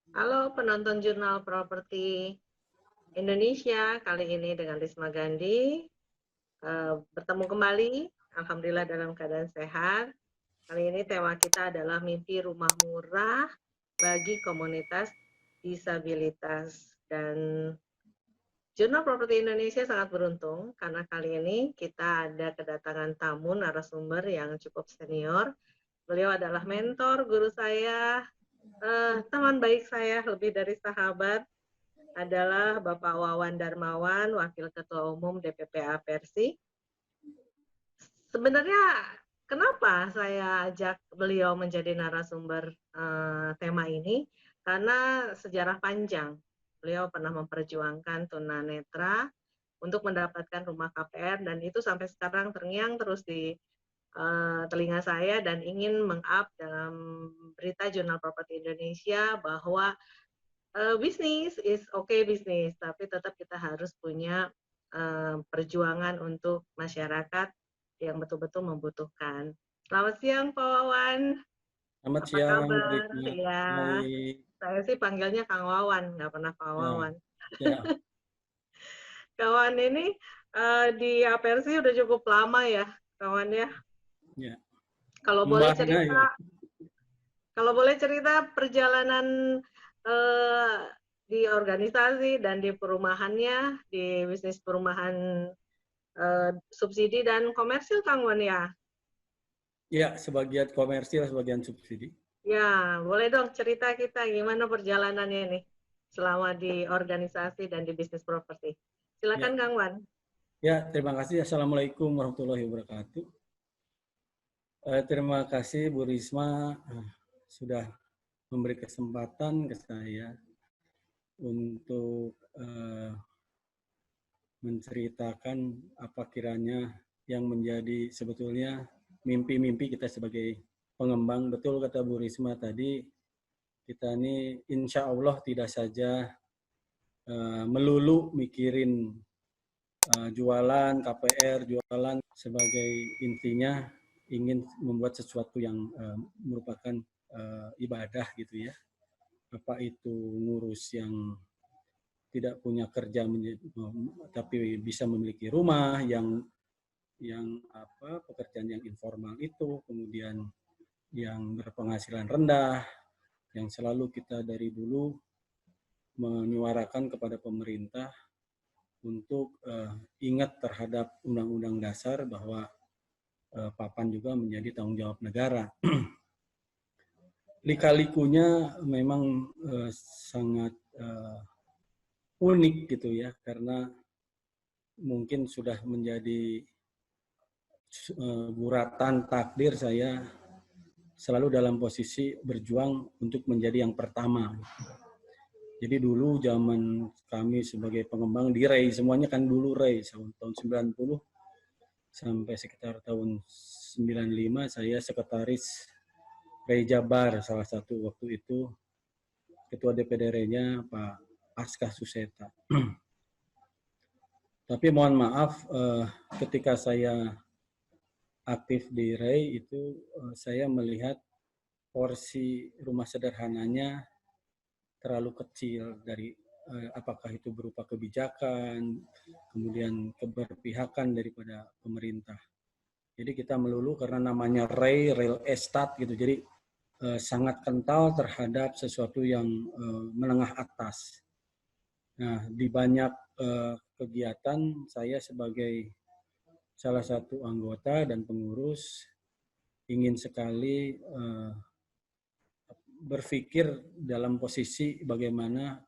Halo penonton Jurnal Properti Indonesia, kali ini dengan Risma Gandhi. Bertemu kembali, Alhamdulillah dalam keadaan sehat. Kali ini tema kita adalah mimpi rumah murah bagi komunitas disabilitas. Dan Jurnal Properti Indonesia sangat beruntung karena kali ini kita ada kedatangan tamu narasumber yang cukup senior. Beliau adalah mentor, guru saya, teman baik saya, lebih dari sahabat, adalah Bapak Wawan Darmawan, Wakil Ketua Umum DPPA Persi. Sebenarnya kenapa saya ajak beliau menjadi narasumber tema ini? Karena sejarah panjang. Beliau pernah memperjuangkan tunanetra untuk mendapatkan rumah KPR dan itu sampai sekarang terngiang terus di telinga saya dan ingin meng-up dalam berita Jurnal Properti Indonesia bahwa bisnis is okay bisnis, tapi tetap kita harus punya perjuangan untuk masyarakat yang betul-betul membutuhkan. Selamat siang, Pak Wawan. Selamat Apa siang, Bu kabar? Risma. Ya, Baik. saya sih panggilnya Kang Wawan, nggak pernah Pak Ya, Wawan. ya, Kawan ini di Apersi udah cukup lama ya, kawan ya. ya. Kalau boleh Mbahnya ya. cerita, kalau boleh cerita perjalanan eh, di organisasi dan di perumahannya, di bisnis perumahan subsidi dan komersil, Kang Wan ya. Ya, sebagian komersil, sebagian subsidi. Ya, boleh dong cerita kita gimana perjalanannya ini selama di organisasi dan di bisnis properti. Ya, Silakan Kang Wan. ya. Terima kasih. Assalamualaikum warahmatullahi wabarakatuh. Terima kasih Bu Risma sudah memberi kesempatan ke saya untuk menceritakan apa kiranya yang menjadi sebetulnya mimpi-mimpi kita sebagai pengembang. Betul kata Bu Risma tadi, kita ini insya Allah tidak saja melulu mikirin jualan, KPR, jualan sebagai intinya ingin membuat sesuatu yang merupakan ibadah gitu ya. Apa itu ngurus yang tidak punya kerja tapi bisa memiliki rumah yang apa pekerjaan yang informal itu, kemudian yang berpenghasilan rendah, yang selalu kita dari dulu menyuarakan kepada pemerintah untuk ingat terhadap Undang-Undang Dasar bahwa papan juga menjadi tanggung jawab negara. Lika-likunya memang sangat unik gitu ya, karena mungkin sudah menjadi guratan takdir saya selalu dalam posisi berjuang untuk menjadi yang pertama. Jadi dulu zaman kami sebagai pengembang di REI, semuanya kan dulu REI, tahun 90 sampai sekitar tahun 95 saya sekretaris REI Jabar, salah satu waktu itu ketua DPD REI-nya Pak Aska Suseta. Tapi mohon maaf ketika saya aktif di REI itu saya melihat porsi rumah sederhananya terlalu kecil dari apakah itu berupa kebijakan, kemudian keberpihakan daripada pemerintah. Jadi kita melulu karena namanya REI, real estate gitu. Jadi sangat kental terhadap sesuatu yang menengah atas. Nah, di banyak kegiatan saya sebagai salah satu anggota dan pengurus ingin sekali berpikir dalam posisi bagaimana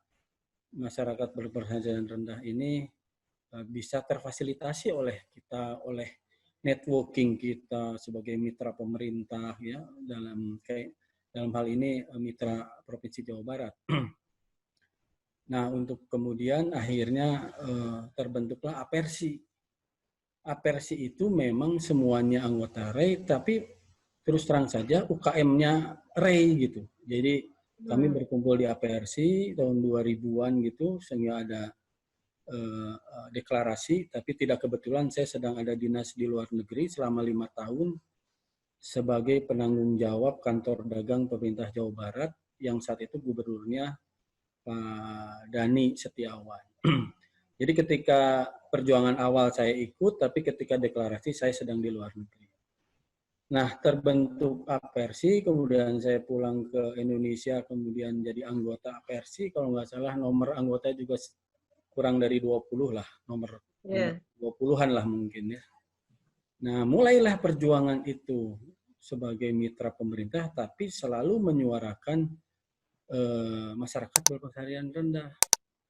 masyarakat berpenghasilan rendah ini bisa terfasilitasi oleh kita, oleh networking kita sebagai mitra pemerintah ya dalam hal ini mitra Provinsi Jawa Barat. Nah, untuk kemudian akhirnya terbentuklah Apersi. Apersi itu memang semuanya anggota REI, tapi terus terang saja UKM-nya REI gitu. Jadi kami berkumpul di Apersi tahun 2000-an gitu, sehingga ada deklarasi, tapi tidak kebetulan saya sedang ada dinas di luar negeri selama 5 tahun sebagai penanggung jawab kantor dagang pemerintah Jawa Barat yang saat itu gubernurnya Pak Dani Setiawan. Jadi ketika perjuangan awal saya ikut, tapi ketika deklarasi saya sedang di luar negeri. Nah, terbentuk Apersi, kemudian saya pulang ke Indonesia, kemudian jadi anggota Apersi, kalau nggak salah nomor anggota juga kurang dari 20 lah, nomor 20-an lah mungkin ya. Nah, mulailah perjuangan itu sebagai mitra pemerintah, tapi selalu menyuarakan masyarakat berpenghasilan rendah.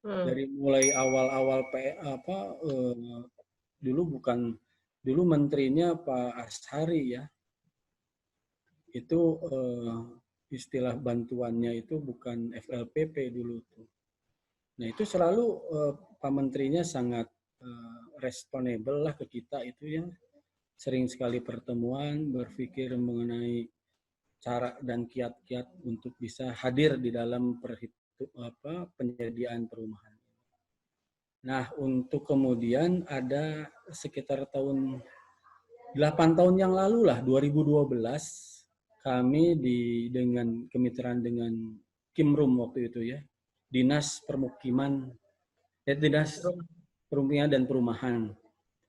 Dari mulai awal-awal dulu menterinya Pak Ashari ya, itu istilah bantuannya itu bukan FLPP dulu tuh. Nah itu selalu Pak Menterinya sangat responable lah ke kita itu ya, sering sekali pertemuan berpikir mengenai cara dan kiat-kiat untuk bisa hadir di dalam penyediaan perumahan. Nah untuk kemudian ada sekitar 8 tahun yang lalu lah, 2012, kami dengan kemitraan dengan Kimrum waktu itu ya, Dinas Permukiman dan Perumahan.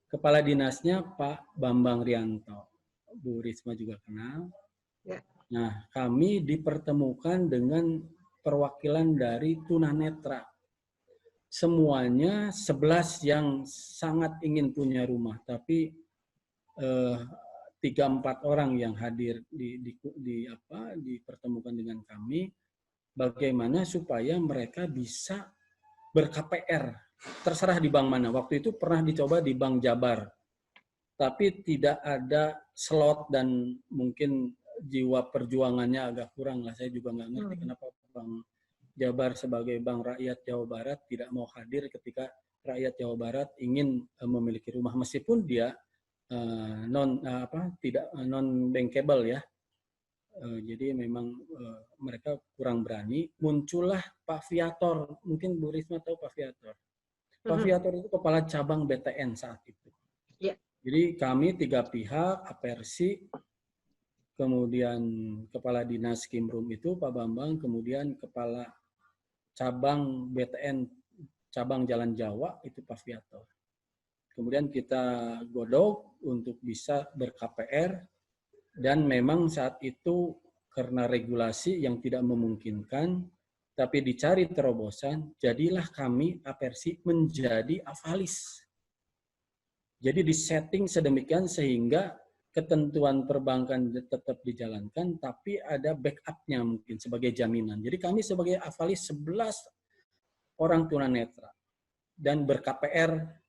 Kepala dinasnya Pak Bambang Rianto. Bu Risma juga kenal. Ya. Nah, kami dipertemukan dengan perwakilan dari tunanetra. Semuanya 11 yang sangat ingin punya rumah, tapi 3-4 orang yang hadir dipertemukan dengan kami, bagaimana supaya mereka bisa ber-KPR. Terserah di bank mana. Waktu itu pernah dicoba di Bank Jabar, tapi tidak ada slot dan mungkin jiwa perjuangannya agak kurang lah. Saya juga nggak ngerti kenapa Bank Jabar sebagai Bank Rakyat Jawa Barat tidak mau hadir ketika rakyat Jawa Barat ingin memiliki rumah, meskipun dia non bankable ya. Jadi memang mereka kurang berani. Muncullah Pak Viator, mungkin Bu Risma tahu Pak Viator. Pak Viator itu kepala cabang BTN saat itu. Yeah. Jadi kami 3 pihak, Apersi, kemudian kepala dinas Kimrum itu Pak Bambang, kemudian kepala cabang BTN cabang Jalan Jawa itu Pak Viator. Kemudian kita godok untuk bisa ber-KPR, dan memang saat itu karena regulasi yang tidak memungkinkan, tapi dicari terobosan, jadilah kami Apersi menjadi Avalis. Jadi disetting sedemikian sehingga ketentuan perbankan tetap dijalankan, tapi ada backup-nya mungkin sebagai jaminan. Jadi kami sebagai Avalis 11 orang tunanetra dan ber-KPR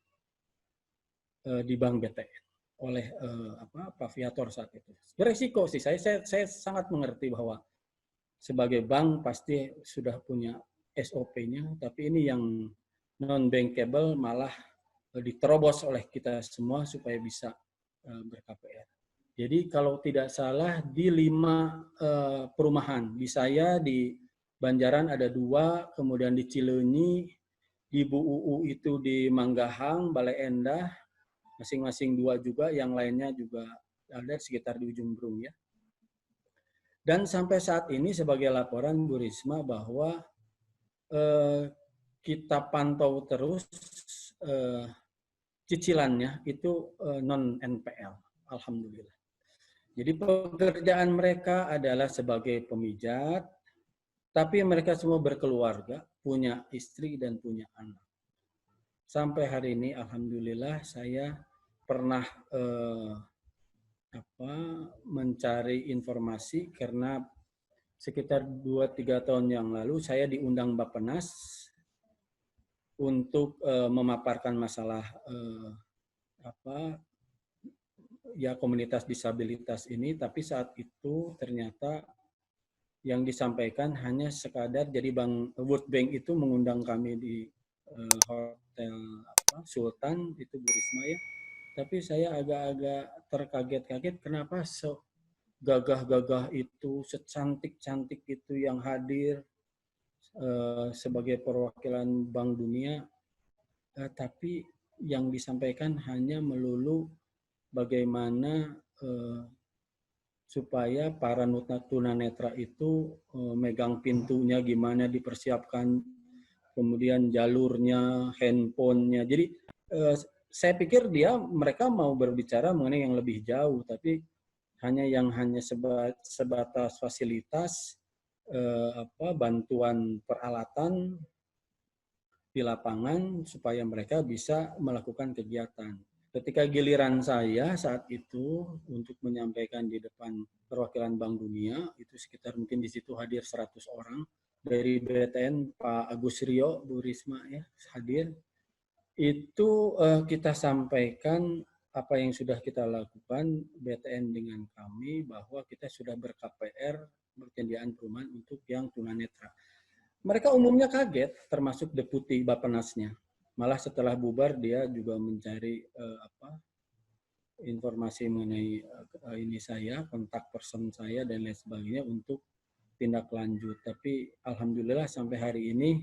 di Bank BTN oleh Pak Viator saat itu. Beresiko sih, saya sangat mengerti bahwa sebagai bank pasti sudah punya SOP-nya, tapi ini yang non-bankable malah diterobos oleh kita semua supaya bisa ber-KPR. Jadi kalau tidak salah di 5 perumahan, di saya di Banjaran ada 2, kemudian di Cileunyi, di Bu UU itu di Manggahang, Balai Endah, masing-masing 2 juga, yang lainnya juga ada sekitar di ujung Brung ya. Dan sampai saat ini sebagai laporan Bu Risma bahwa kita pantau terus cicilannya itu non-NPL, alhamdulillah. Jadi pekerjaan mereka adalah sebagai pemijat, tapi mereka semua berkeluarga, punya istri dan punya anak. Sampai hari ini alhamdulillah saya pernah mencari informasi karena sekitar 2-3 tahun yang lalu saya diundang Bappenas untuk memaparkan masalah komunitas disabilitas ini, tapi saat itu ternyata yang disampaikan hanya sekadar, jadi World Bank itu mengundang kami di Hotel Sultan itu Bu Risma ya, tapi saya agak-agak terkaget-kaget kenapa segagah-gagah itu, secantik-cantik itu yang hadir sebagai perwakilan Bank Dunia, tapi yang disampaikan hanya melulu bagaimana supaya para tunanetra itu megang pintunya gimana, dipersiapkan kemudian jalurnya, handphonenya. Jadi saya pikir mereka mau berbicara mengenai yang lebih jauh, tapi hanya sebatas fasilitas, bantuan peralatan di lapangan supaya mereka bisa melakukan kegiatan. Ketika giliran saya saat itu untuk menyampaikan di depan perwakilan Bank Dunia, itu sekitar mungkin di situ hadir 100 orang. Dari BTN Pak Agus Rio, Bu Risma ya hadir. Itu kita sampaikan apa yang sudah kita lakukan BTN dengan kami, bahwa kita sudah ber-KPR, berkendiaan perumahan untuk yang tunanetra. Mereka umumnya kaget, termasuk deputi Bappenasnya. Malah setelah bubar dia juga mencari informasi mengenai ini saya, kontak person saya dan lain sebagainya untuk tindak lanjut. Tapi alhamdulillah sampai hari ini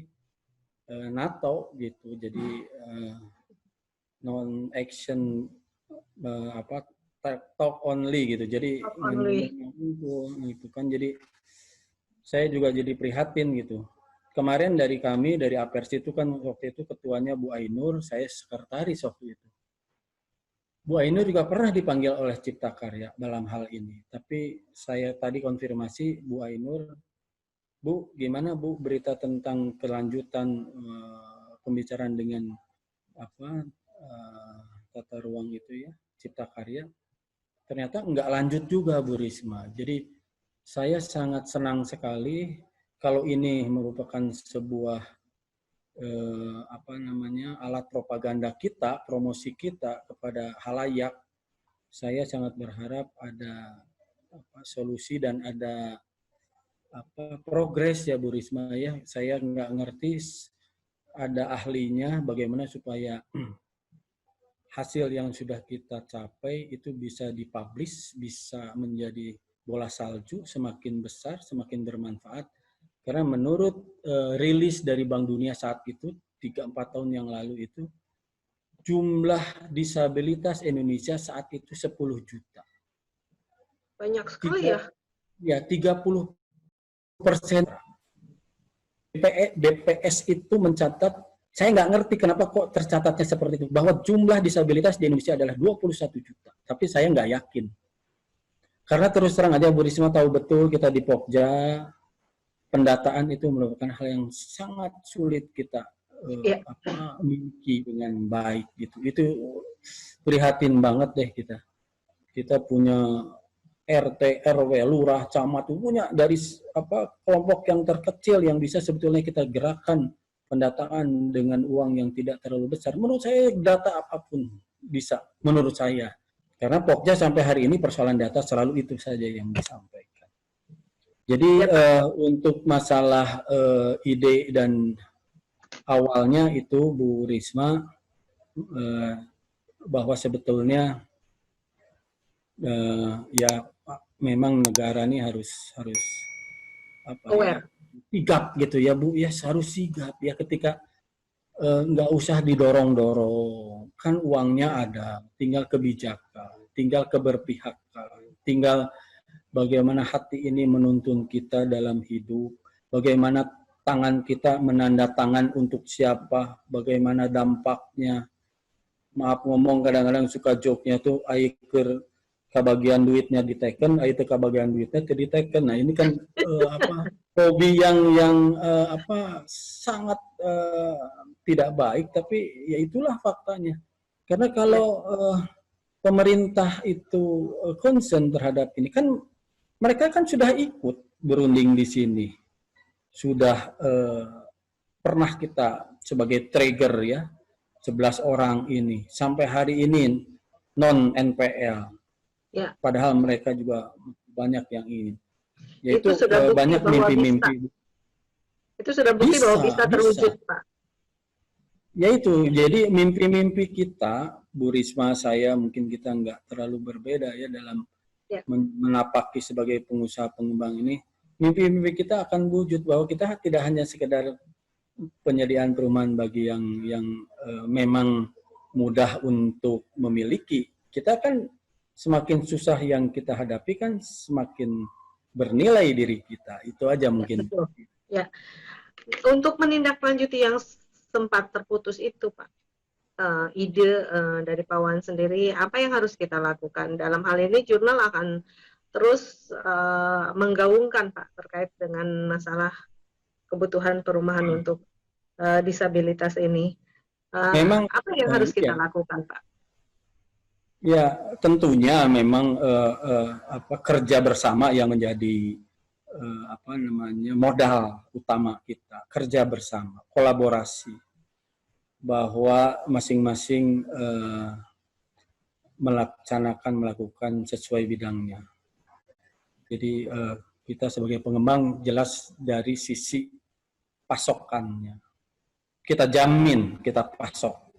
NATO gitu, jadi non action talk only gitu. Jadi itu kan, jadi saya juga jadi prihatin gitu. Kemarin dari Apers itu kan waktu itu ketuanya Bu Ainur, saya sekretaris waktu itu. Bu Ainur juga pernah dipanggil oleh Cipta Karya dalam hal ini. Tapi saya tadi konfirmasi Bu Ainur, Bu, gimana Bu berita tentang kelanjutan pembicaraan dengan tata ruang itu ya, Cipta Karya? Ternyata enggak lanjut juga Bu Risma. Jadi saya sangat senang sekali kalau ini merupakan sebuah alat propaganda kita, promosi kita kepada halayak. Saya sangat berharap ada solusi dan ada progres ya Bu Risma ya. Saya nggak ngerti ada ahlinya bagaimana supaya hasil yang sudah kita capai itu bisa dipublish, bisa menjadi bola salju, semakin besar, semakin bermanfaat. Karena menurut rilis dari Bank Dunia saat itu, 3-4 tahun yang lalu itu, jumlah disabilitas Indonesia saat itu 10 juta. Banyak sekali ya? Ya, 30%. BPS itu mencatat, saya nggak ngerti kenapa kok tercatatnya seperti itu, bahwa jumlah disabilitas di Indonesia adalah 21 juta. Tapi saya nggak yakin. Karena terus terang aja Bu Risma tahu betul kita di Pokja, pendataan itu merupakan hal yang sangat sulit kita miliki dengan baik gitu. Itu prihatin banget deh kita. Kita punya RT, RW, lurah, camat, punya dari kelompok yang terkecil yang bisa sebetulnya kita gerakkan pendataan dengan uang yang tidak terlalu besar. Menurut saya data apapun bisa, menurut saya. Karena Pokja sampai hari ini persoalan data selalu itu saja yang disampaikan. Jadi untuk masalah ide dan awalnya itu Bu Risma, bahwa sebetulnya ya memang negara ini harus sigap gitu ya Bu, ya harus sigap ya ketika nggak usah didorong-dorong, kan uangnya ada, tinggal kebijakan, tinggal keberpihakan, tinggal bagaimana hati ini menuntun kita dalam hidup, bagaimana tangan kita menandatangan untuk siapa, bagaimana dampaknya. Maaf ngomong, kadang-kadang suka joke-nya tuh, aiker kebagian duitnya diteken, aiker kebagian duitnya diteken. Nah ini kan hobi yang sangat tidak baik, tapi ya itulah faktanya. Karena kalau pemerintah itu concern terhadap ini, kan mereka kan sudah ikut berunding di sini, sudah pernah kita sebagai trigger ya, 11 orang ini sampai hari ini non NPL, ya. Padahal mereka juga banyak yang ingin, yaitu banyak mimpi-mimpi. Itu sudah bukti bahwa bisa terwujud, Pak. Ya itu, jadi mimpi-mimpi kita, Bu Risma, saya mungkin kita nggak terlalu berbeda ya dalam menapaki sebagai pengusaha pengembang ini. Mimpi-mimpi kita akan wujud, bahwa kita tidak hanya sekedar penyediaan perumahan bagi yang memang mudah untuk memiliki. Kita kan semakin susah yang kita hadapi kan semakin bernilai diri kita. Itu aja mungkin. Ya. untuk menindaklanjuti yang sempat terputus itu, Pak, ide dari Pak Wan sendiri, apa yang harus kita lakukan? Dalam hal ini jurnal akan terus menggaungkan, Pak, terkait dengan masalah kebutuhan perumahan untuk disabilitas ini. Memang Apa yang harus kita ya, lakukan, Pak? ya tentunya memang kerja bersama yang menjadi apa namanya modal utama kita, kerja bersama, kolaborasi, bahwa masing-masing melakukan sesuai bidangnya. Jadi kita sebagai pengembang jelas dari sisi pasokannya. Kita jamin, kita pasok,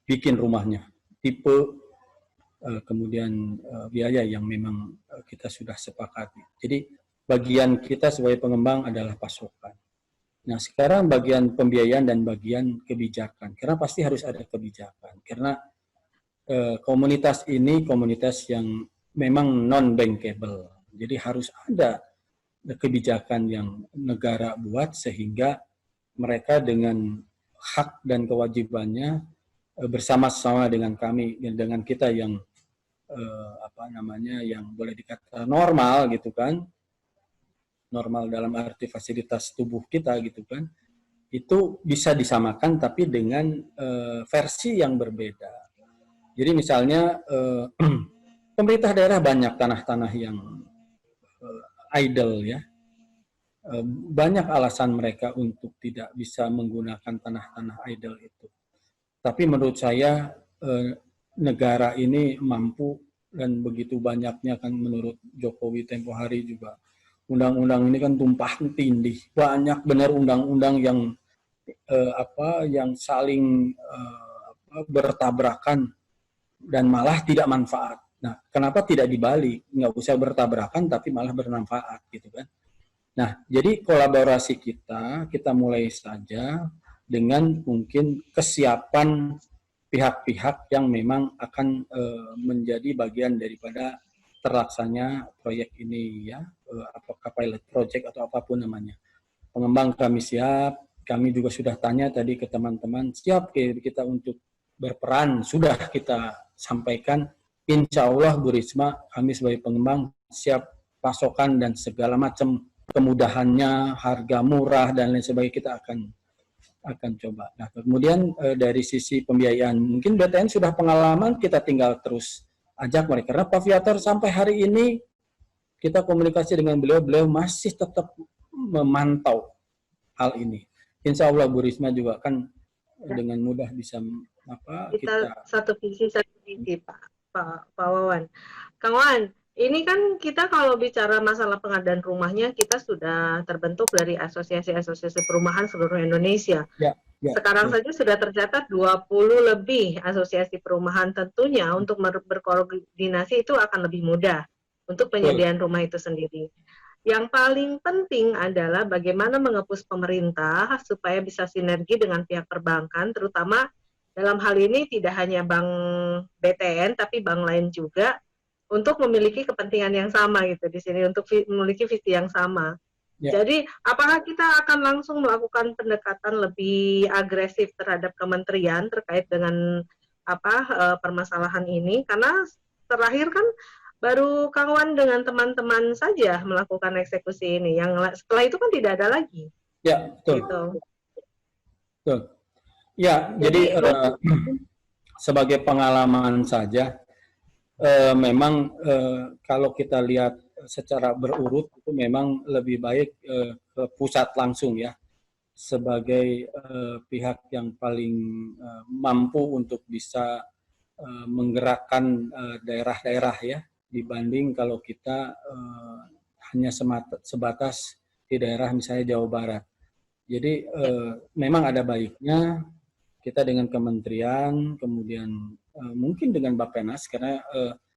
bikin rumahnya, tipe, kemudian biaya yang memang kita sudah sepakati. Jadi bagian kita sebagai pengembang adalah pasokan. Nah sekarang bagian pembiayaan dan bagian kebijakan. Karena pasti harus ada kebijakan. Karena komunitas ini komunitas yang memang non-bankable. Jadi harus ada kebijakan yang negara buat sehingga mereka dengan hak dan kewajibannya bersama-sama dengan kami, dengan kita yang apa namanya, yang boleh dikatakan normal gitu kan, normal dalam arti fasilitas tubuh kita gitu kan, itu bisa disamakan tapi dengan versi yang berbeda. Jadi misalnya pemerintah daerah banyak tanah-tanah yang idle ya. Banyak alasan mereka untuk tidak bisa menggunakan tanah-tanah idle itu. Tapi menurut saya negara ini mampu, dan begitu banyaknya kan menurut Jokowi tempo hari juga. Undang-undang ini kan tumpah tindih. Banyak benar undang-undang yang yang saling bertabrakan dan malah tidak manfaat. Nah, kenapa tidak dibalik? Nggak usah bertabrakan tapi malah bermanfaat gitu kan. Nah, jadi kolaborasi kita mulai saja dengan mungkin kesiapan pihak-pihak yang memang akan menjadi bagian daripada terlaksananya proyek ini ya, apakah pilot project atau apapun namanya. Pengembang kami siap, kami juga sudah tanya tadi ke teman-teman, siap kita untuk berperan, sudah kita sampaikan, insya Allah Bu Risma, kami sebagai pengembang siap pasokan dan segala macam kemudahannya, harga murah dan lain sebagainya kita akan coba. Nah, kemudian dari sisi pembiayaan, mungkin BTN sudah pengalaman, kita tinggal terus ajak mereka. Karena Pak Viator sampai hari ini kita komunikasi dengan beliau masih tetap memantau hal ini. Insya Allah Bu Risma juga kan dengan mudah bisa kita satu visi Pak Wawan. Kang Wan, ini kan kita kalau bicara masalah pengadaan rumahnya, kita sudah terbentuk dari asosiasi-asosiasi perumahan seluruh Indonesia. Sekarang saja sudah tercatat 20 lebih asosiasi perumahan. Tentunya untuk berkoordinasi itu akan lebih mudah untuk penyediaan rumah itu sendiri. Yang paling penting adalah bagaimana mengepus pemerintah supaya bisa sinergi dengan pihak perbankan, terutama dalam hal ini tidak hanya Bank BTN, tapi bank lain juga, untuk memiliki kepentingan yang sama gitu di sini, untuk memiliki visi yang sama. Jadi apakah kita akan langsung melakukan pendekatan lebih agresif terhadap kementerian terkait dengan permasalahan ini? Karena terakhir kan baru Kang Wan dengan teman-teman saja melakukan eksekusi ini. Yang setelah itu kan tidak ada lagi. Ya, betul. Gitu. Betul. Ya, jadi sebagai pengalaman saja, memang kalau kita lihat secara berurut itu memang lebih baik ke pusat langsung ya, sebagai pihak yang paling mampu untuk bisa menggerakkan daerah-daerah ya, dibanding kalau kita hanya sebatas di daerah misalnya Jawa Barat. Jadi memang ada baiknya kita dengan kementerian, kemudian mungkin dengan Bappenas, karena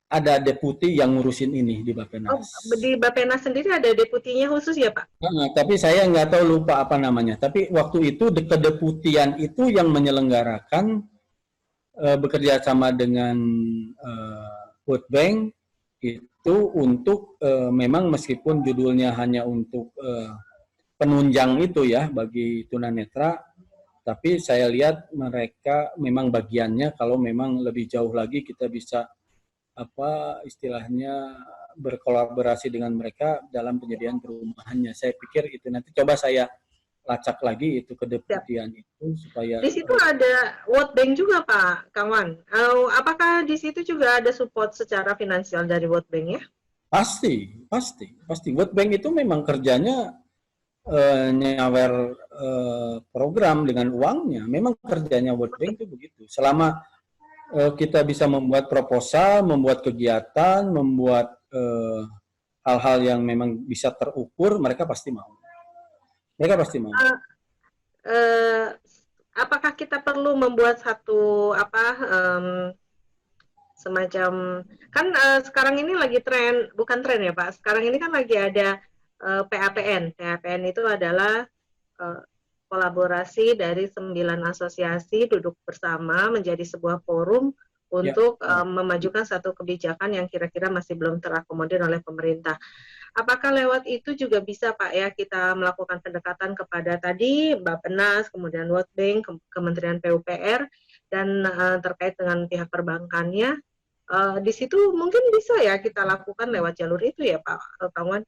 ada deputi yang ngurusin ini di Bappenas. Di Bappenas sendiri ada deputinya khusus ya Pak? Tapi saya nggak tahu, lupa apa namanya. Tapi waktu itu kedeputian itu yang menyelenggarakan bekerja sama dengan World Bank itu untuk memang meskipun judulnya hanya untuk penunjang itu ya bagi tunanetra, tapi saya lihat mereka memang bagiannya kalau memang lebih jauh lagi kita bisa apa istilahnya berkolaborasi dengan mereka dalam penyediaan perumahannya. Saya pikir itu nanti coba saya lacak lagi itu kedeputian itu supaya Di situ ada World Bank juga Pak Kawan. Apakah di situ juga ada support secara finansial dari World Bank ya? pasti. World Bank itu memang kerjanya nyawer program dengan uangnya. Memang kerjanya World Bank itu begitu. Selama kita bisa membuat proposal, membuat kegiatan, membuat hal-hal yang memang bisa terukur, mereka pasti mau. Apakah kita perlu membuat satu semacam kan sekarang ini lagi tren, bukan tren ya Pak. Sekarang ini kan lagi ada PAPN. PAPN itu adalah kolaborasi dari 9 asosiasi duduk bersama menjadi sebuah forum untuk memajukan satu kebijakan yang kira-kira masih belum terakomodir oleh pemerintah. Apakah lewat itu juga bisa Pak ya kita melakukan pendekatan kepada tadi Bappenas, kemudian World Bank, Kementerian PUPR, dan terkait dengan pihak perbankannya, di situ mungkin bisa ya kita lakukan lewat jalur itu ya Pak Kawan?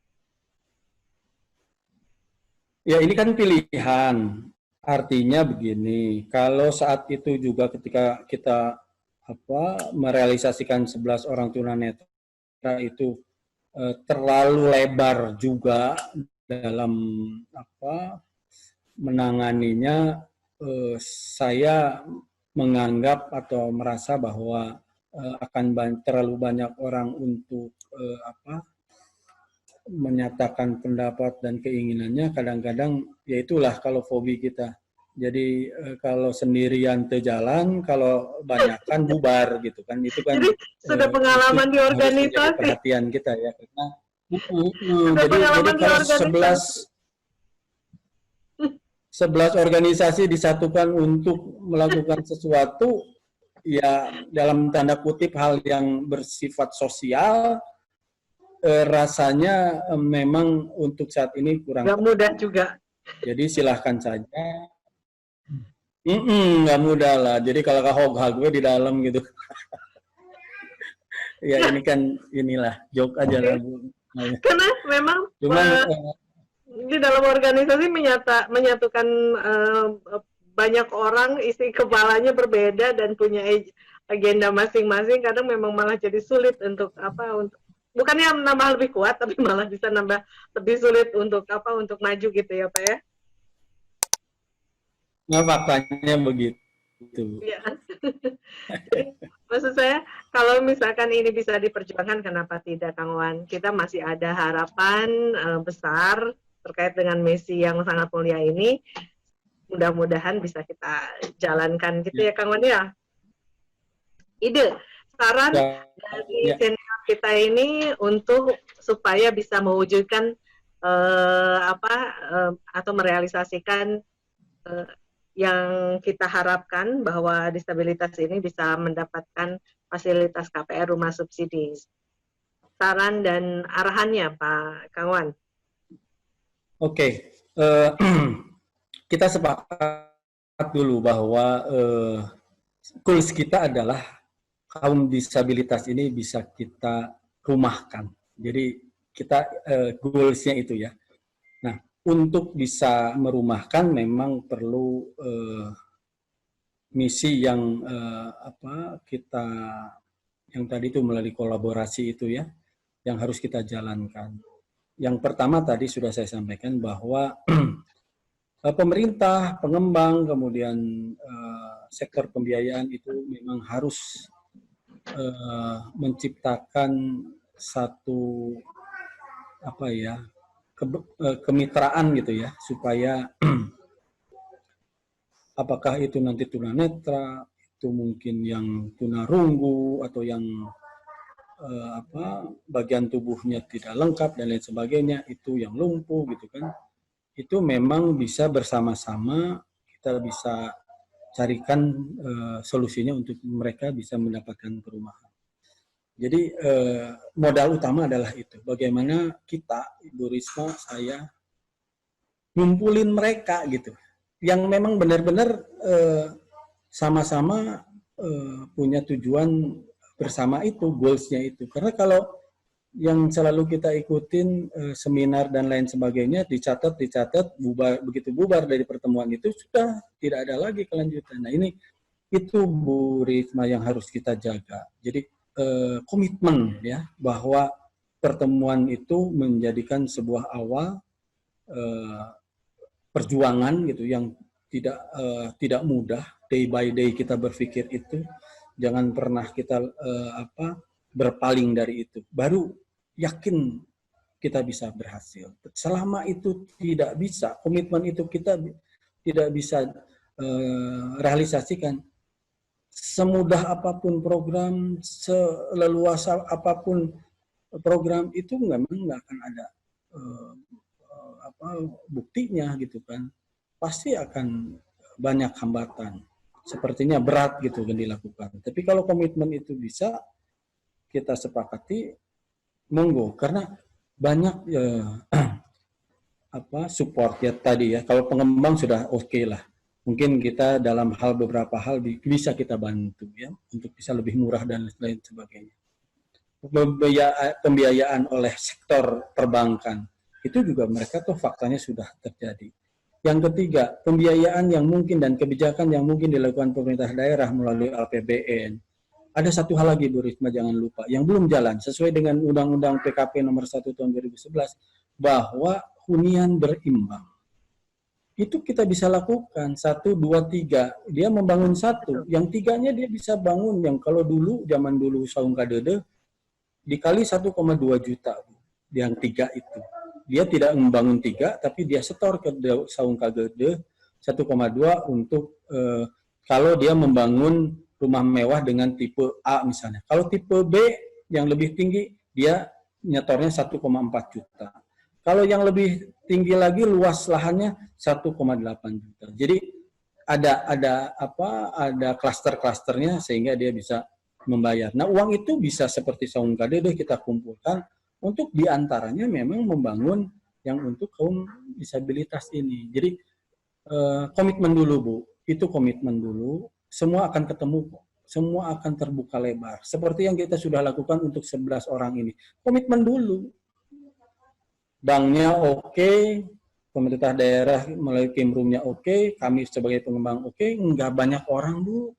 Ya ini kan pilihan. Artinya begini, kalau saat itu juga ketika kita merealisasikan 11 orang tunanetra itu terlalu lebar juga dalam menanganinya, saya menganggap atau merasa bahwa akan terlalu banyak orang untuk menyatakan pendapat dan keinginannya. Kadang-kadang ya itulah kalau fobi kita. Jadi kalau sendirian terjalan, kalau banyakan bubar gitu kan. Itu kan jadi sudah pengalaman di organisasi. Perhatian kita ya karena jadi kalau 11 organisasi disatukan untuk melakukan sesuatu ya dalam tanda kutip hal yang bersifat sosial, rasanya memang untuk saat ini kurang mudah juga. Jadi silahkan saja. Nggak mudah lah. Jadi kalau kahog gue di dalam gitu. Ya ini kan inilah joke aja lah Bu. Karena memang di dalam organisasi menyatukan banyak orang, isi kepalanya berbeda dan punya agenda masing-masing. Kadang memang malah jadi sulit untuk bukannya nambah lebih kuat, tapi malah bisa nambah lebih sulit untuk maju gitu ya Pak ya? Nah faktanya begitu. Ya. Jadi, maksud saya kalau misalkan ini bisa diperjuangkan, kenapa tidak Kang Wan? Kita masih ada harapan besar terkait dengan misi yang sangat mulia ini. Mudah-mudahan bisa kita jalankan gitu ya Kang Wan ya. Ide, saran dari senior kita ini untuk supaya bisa mewujudkan atau merealisasikan yang kita harapkan bahwa disabilitas ini bisa mendapatkan fasilitas KPR rumah subsidi. Saran dan arahannya Pak Kawan. Oke, kita sepakat dulu bahwa goals kita adalah kaum disabilitas ini bisa kita rumahkan. Jadi kita goals-nya itu ya. Nah, untuk bisa merumahkan memang perlu misi yang kita yang tadi itu melalui kolaborasi itu ya, yang harus kita jalankan. Yang pertama tadi sudah saya sampaikan bahwa pemerintah, pengembang, kemudian sektor pembiayaan itu memang harus menciptakan satu kemitraan gitu ya, supaya apakah itu nanti tunanetra, itu mungkin yang tunarunggu atau yang bagian tubuhnya tidak lengkap dan lain sebagainya, itu yang lumpuh gitu kan, itu memang bisa bersama-sama kita bisa carikan solusinya untuk mereka bisa mendapatkan perumahan. Jadi modal utama adalah itu, bagaimana kita, Ibu Risma, saya ngumpulin mereka gitu, yang memang benar-benar sama-sama punya tujuan bersama itu, goals-nya itu. Karena kalau yang selalu kita ikutin seminar dan lain sebagainya, dicatat, bubar, begitu bubar dari pertemuan itu sudah tidak ada lagi kelanjutan. Nah ini itu Bu Risma yang harus kita jaga. Jadi komitmen ya, bahwa pertemuan itu menjadikan sebuah awal perjuangan gitu yang tidak mudah. Day by day kita berpikir itu, jangan pernah kita berpaling dari itu. Baru yakin kita bisa berhasil. Selama itu tidak bisa, komitmen itu kita tidak bisa realisasikan, semudah apapun program, seleluasa apapun program itu nggak akan ada buktinya gitu kan. Pasti akan banyak hambatan. Sepertinya berat gitu yang dilakukan. Tapi kalau komitmen itu bisa kita sepakati, monggo. Karena banyak support ya tadi ya. Kalau pengembang sudah oke lah. Mungkin kita dalam beberapa hal bisa kita bantu ya untuk bisa lebih murah dan lain sebagainya. Pembiayaan oleh sektor perbankan itu juga mereka tuh faktanya sudah terjadi. Yang ketiga, pembiayaan yang mungkin dan kebijakan yang mungkin dilakukan pemerintah daerah melalui APBN. Ada satu hal lagi Bu Risma, jangan lupa, yang belum jalan sesuai dengan Undang-Undang PKP nomor 1 tahun 2011, bahwa hunian berimbang. Itu kita bisa lakukan 1, 2, 3. Dia membangun 1, yang 3-nya dia bisa bangun yang kalau dulu zaman dulu saung kadede dikali 1,2 juta yang 3 itu. Dia tidak membangun 3, tapi dia setor ke saung kadede 1,2 untuk kalau dia membangun rumah mewah dengan tipe A misalnya. Kalau tipe B yang lebih tinggi, dia nyetornya 1,4 juta. Kalau yang lebih tinggi lagi luas lahannya 1,8 juta. Jadi ada klaster-klasternya sehingga dia bisa membayar. Nah, uang itu bisa seperti saung kadede kita kumpulkan untuk diantaranya memang membangun yang untuk kaum disabilitas ini. Jadi komitmen dulu Bu, itu komitmen dulu, semua akan ketemu, semua akan terbuka lebar. Seperti yang kita sudah lakukan untuk 11 orang ini. Komitmen dulu. Banknya oke, pemerintah daerah melalui Kemrumnya oke, kami sebagai pengembang oke, nggak banyak orang Bu.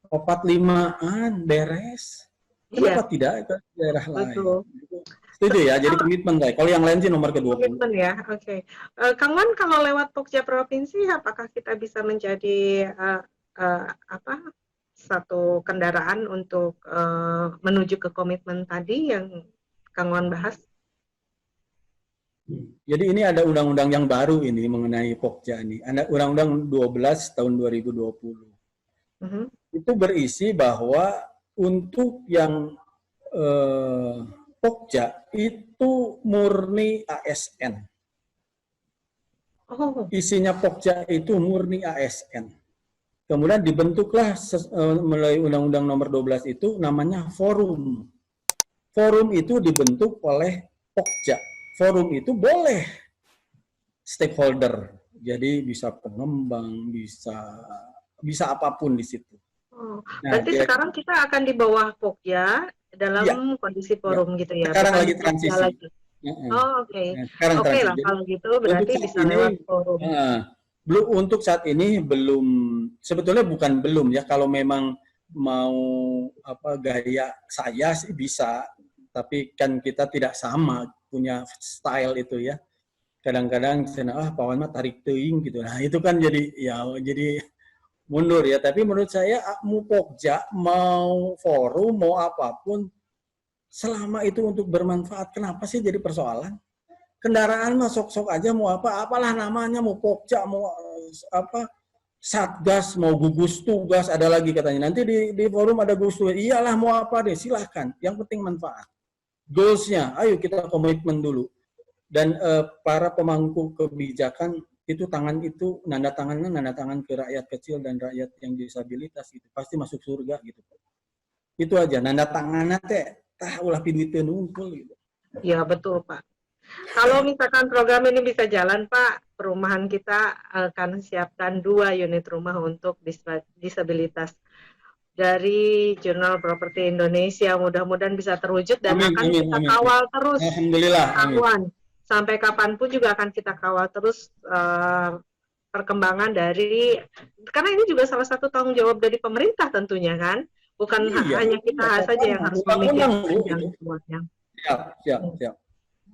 4-5-an beres. Kenapa tidak ke daerah lain? Setuju ya, jadi komitmen guys. Kalau yang lain sih nomor kedua. Komitmen ya, oke. Kang Wan, kalau lewat Pokja Provinsi, apakah kita bisa menjadi satu kendaraan untuk menuju ke komitmen tadi yang Kang Wan bahas? Jadi ini ada undang-undang yang baru ini mengenai Pokja ini. Ada Undang-Undang 12 tahun 2020. Itu berisi bahwa untuk yang Pokja itu murni ASN. Isinya Pokja itu murni ASN. Kemudian dibentuklah melalui Undang-Undang nomor 12 itu namanya forum. Forum itu dibentuk oleh Pokja. Forum itu boleh stakeholder. Jadi bisa pengembang, bisa apapun di situ. Berarti sekarang kita akan di bawah Pokja dalam kondisi forum gitu ya. Sekarang lagi transisi. Oke. Oke lah kalau gitu berarti bisa lewat forum. Untuk saat ini belum, sebetulnya bukan belum ya, kalau memang mau gaya saya sih bisa, tapi kan kita tidak sama punya style itu ya. Kadang-kadang Pak Wan mah tarik teuing gitu. Nah, itu kan jadi mundur ya. Tapi menurut saya mau Pokja, mau forum, mau apapun, selama itu untuk bermanfaat, kenapa sih jadi persoalan? Kendaraan mah sok-sok aja, mau apalah namanya, mau Pokja, mau Satgas, mau gugus tugas, ada lagi katanya. Nanti di forum ada gugus tugas. Iyalah mau apa deh, silahkan. Yang penting manfaat. Goals-nya, ayo kita komitmen dulu. Dan para pemangku kebijakan itu nanda tangan ke rakyat kecil dan rakyat yang disabilitas itu pasti masuk surga gitu. Itu aja, nanda tangannya ulah piduit numpul gitu. Ya betul Pak. Kalau misalkan program ini bisa jalan, Pak, perumahan kita akan siapkan 2 unit rumah untuk disabilitas dari Jurnal Properti Indonesia. Mudah-mudahan bisa terwujud dan Amin, akan amin, kita amin. kawal terus Alhamdulillah, amin. kawan. Sampai kapanpun juga akan kita kawal terus perkembangan dari, karena ini juga salah satu tanggung jawab dari pemerintah tentunya kan, bukan Iya, hanya kita iya, saja yang harus undang-undang Bu memikirkan itu. semuanya. Siap, siap, siap.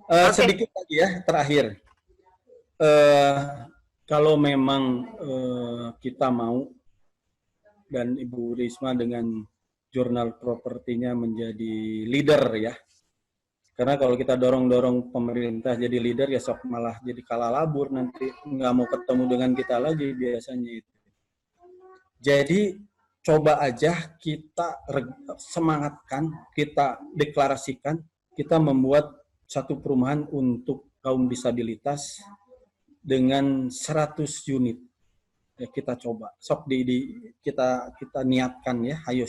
Oke. Sedikit lagi ya, terakhir. Kalau memang kita mau dan Ibu Risma dengan jurnal propertinya menjadi leader ya. Karena kalau kita dorong-dorong pemerintah jadi leader ya sok malah jadi kalah labur nanti nggak mau ketemu dengan kita lagi biasanya itu. Jadi coba aja kita semangatkan, kita deklarasikan, kita membuat satu perumahan untuk kaum disabilitas dengan 100 unit. Ya, kita coba. Sok kita niatkan ya. Ayo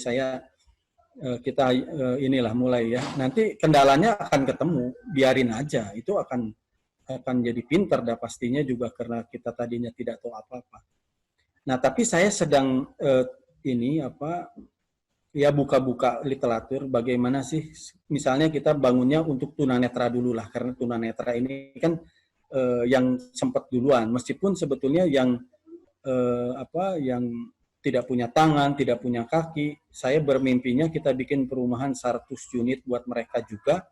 kita inilah mulai ya. Nanti kendalanya akan ketemu, biarin aja. Itu akan jadi pinter dah pastinya juga karena kita tadinya tidak tahu apa-apa. Nah, tapi saya sedang ya buka-buka literatur bagaimana sih misalnya kita bangunnya untuk tunanetra dulu lah, karena tunanetra ini kan yang sempat duluan, meskipun sebetulnya yang yang tidak punya tangan, tidak punya kaki, saya bermimpinya kita bikin perumahan 100 unit buat mereka juga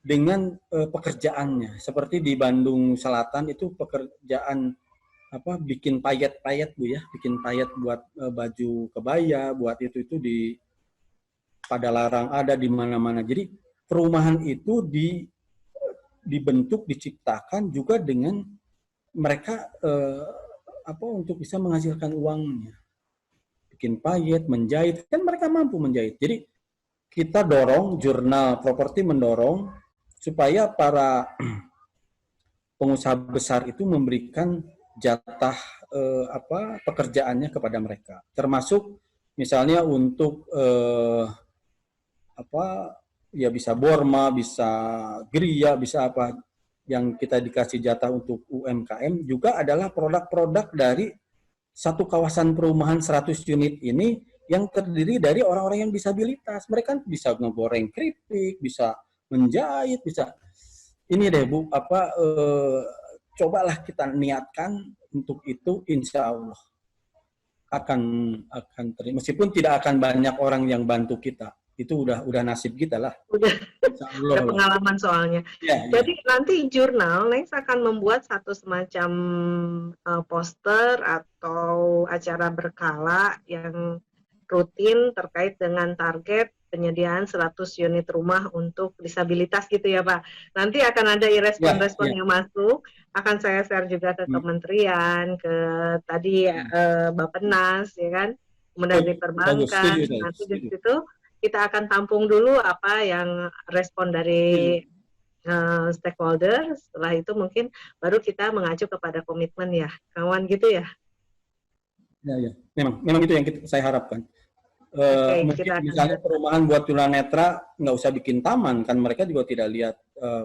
dengan pekerjaannya. Seperti di Bandung Selatan itu pekerjaan bikin payet-payet Bu ya, bikin payet buat baju kebaya, buat itu di Padalarang ada di mana-mana. Jadi perumahan itu dibentuk, diciptakan juga dengan mereka untuk bisa menghasilkan uangnya. Bikin payet, menjahit, kan mereka mampu menjahit. Jadi kita dorong, jurnal properti mendorong supaya para pengusaha besar itu memberikan jatah pekerjaannya kepada mereka. Termasuk misalnya untuk ya bisa Borma, bisa Gria, bisa apa yang kita dikasih jatah untuk UMKM juga adalah produk-produk dari satu kawasan perumahan 100 unit ini yang terdiri dari orang-orang yang disabilitas. Mereka bisa ngegoreng keripik, bisa menjahit, bisa ini deh Bu, cobalah kita niatkan untuk itu, insya Allah akan terima. Meskipun tidak akan banyak orang yang bantu kita, itu udah nasib kita lah. Udah pengalaman soalnya. Ya, jadi nanti jurnal Next akan membuat satu semacam poster atau acara berkala yang rutin terkait dengan target penyediaan 100 unit rumah untuk disabilitas gitu ya Pak. Nanti akan ada respon-respon yang masuk, akan saya share juga ke kementerian, ke tadi Bappenas ya kan, kemudian di perbankan, nanti di situ kita akan tampung dulu apa yang respon dari stakeholder. Setelah itu mungkin baru kita mengacu kepada komitmen ya, kawan gitu ya. Ya. Memang itu yang saya harapkan. Mungkin misalnya perumahan buat tunanetra nggak usah bikin taman, kan mereka juga tidak lihat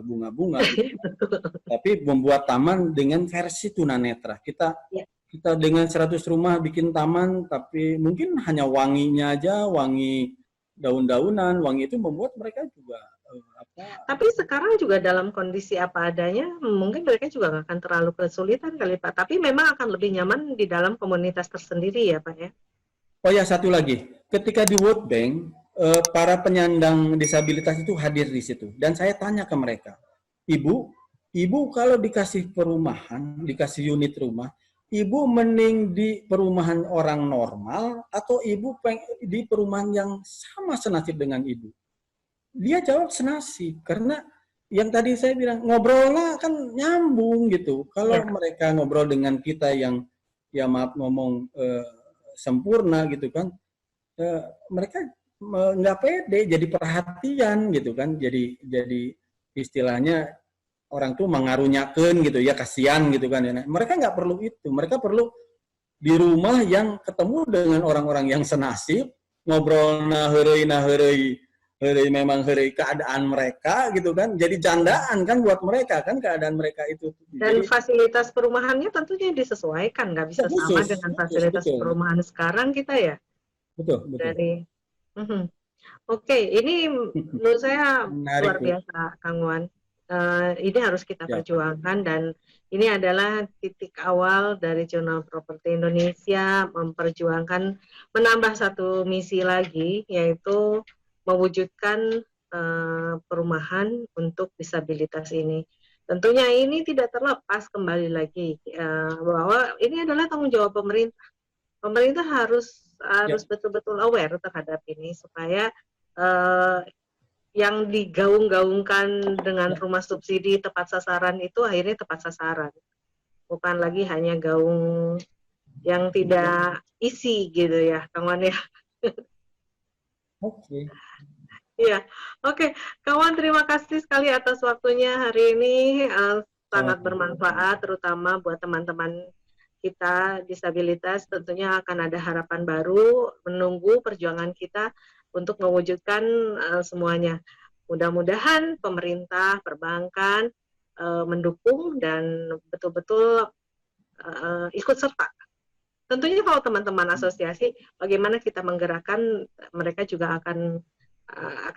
bunga-bunga. Gitu. Tapi membuat taman dengan versi tunanetra. Kita dengan 100 rumah bikin taman, tapi mungkin hanya wanginya aja, wangi daun-daunan, wangi itu membuat mereka juga Tapi sekarang juga dalam kondisi apa adanya, mungkin mereka juga nggak akan terlalu kesulitan kali Pak. Tapi memang akan lebih nyaman di dalam komunitas tersendiri ya Pak ya. Oh ya, satu lagi, ketika di World Bank para penyandang disabilitas itu hadir di situ, dan saya tanya ke mereka, ibu kalau dikasih perumahan, dikasih unit rumah, ibu mending di perumahan orang normal atau ibu di perumahan yang sama senasib dengan ibu? Dia jawab senasib, karena yang tadi saya bilang ngobrolnya kan nyambung gitu. Kalau mereka ngobrol dengan kita yang ya maaf ngomong sempurna gitu kan, mereka nggak pede, jadi perhatian gitu kan, jadi istilahnya orang tuh mengarunyakeun gitu ya, kasihan gitu kan. Mereka nggak perlu itu, mereka perlu di rumah yang ketemu dengan orang-orang yang senasib, ngobrol nah heureuy memang hari keadaan mereka gitu kan, jadi candaan kan buat mereka kan keadaan mereka itu. Dan Jadi fasilitas perumahannya tentunya disesuaikan, nggak bisa sama khusus, dengan khusus fasilitas betul, perumahan sekarang kita ya. betul, betul. Dari Mhm. Oke, ini menurut saya Menarik luar Bu. biasa, Kang Wan. Ini harus kita Ya. perjuangkan dan ini adalah titik awal dari Jurnal Properti Indonesia memperjuangkan menambah satu misi lagi, yaitu mewujudkan perumahan untuk disabilitas ini. Tentunya ini tidak terlepas kembali lagi bahwa ini adalah tanggung jawab pemerintah. Pemerintah harus Ya. betul-betul aware terhadap ini supaya eh, yang digaung-gaungkan dengan Ya. rumah subsidi tepat sasaran itu akhirnya tepat sasaran, bukan lagi hanya gaung yang tidak isi gitu ya, kawan ya. Oke. Iya, oke, kawan terima kasih sekali atas waktunya hari ini, sangat Sama-sama. bermanfaat terutama buat teman-teman kita disabilitas. Tentunya akan ada harapan baru menunggu perjuangan kita untuk mewujudkan semuanya. Mudah-mudahan pemerintah, perbankan mendukung dan betul-betul ikut serta. Tentunya kalau teman-teman asosiasi, bagaimana kita menggerakkan, mereka juga akan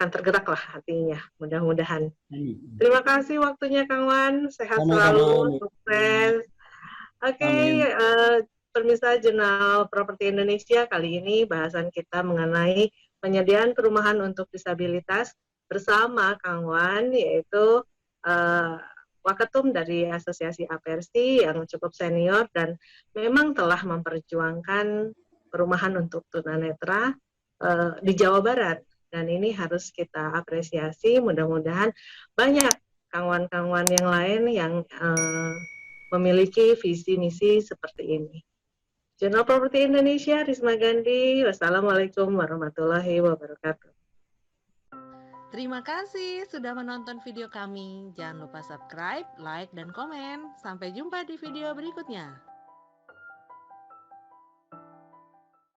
tergerak lah hatinya, mudah-mudahan. Amin. Terima kasih waktunya Kang Wan, sehat Sama-sama. selalu, sukses. Oke, Amin. pemirsa Jurnal Properti Indonesia, kali ini bahasan kita mengenai penyediaan perumahan untuk disabilitas bersama Kang Wan, yaitu uh, Waketum dari Asosiasi Apersi yang cukup senior dan memang telah memperjuangkan perumahan untuk tunanetra di Jawa Barat. Dan ini harus kita apresiasi, mudah-mudahan banyak kawan-kawan yang lain yang memiliki visi misi seperti ini. Jurnal Properti Indonesia, Risma Gandhi. Wassalamualaikum warahmatullahi wabarakatuh. Terima kasih sudah menonton video kami. Jangan lupa subscribe, like, dan komen. Sampai jumpa di video berikutnya.